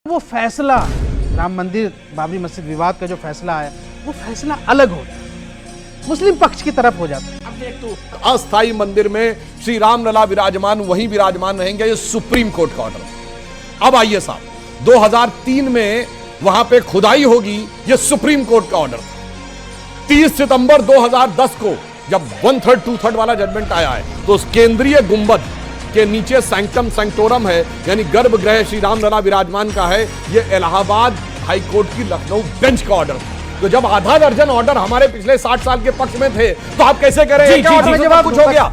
वो फैसला राम मंदिर बाबरी मस्जिद विवाद का जो फैसला आया वो फैसला अलग होता है, मुस्लिम पक्ष की तरफ हो जाता है। अब देख तू, अस्थाई मंदिर में श्री राम लला विराजमान वहीं विराजमान रहेंगे, ये सुप्रीम कोर्ट का ऑर्डर। अब आइए साहब, 2003 में वहां पे खुदाई होगी, ये सुप्रीम कोर्ट का ऑर्डर। 30 सितंबर 2010 को जब 1/3 2/3 वाला जजमेंट आया है तो उस केंद्रीय गुंबद के नीचे सैंक्टम सैंक्टोरम है, यानी गर्भगृह श्री राम लला विराजमान का है, ये इलाहाबाद हाई कोर्ट की लखनऊ बेंच का ऑर्डर। तो जब आधा दर्जन ऑर्डर हमारे पिछले 60 साल के पक्ष में थे तो आप कैसे करें? जवाब कुछ हो गया।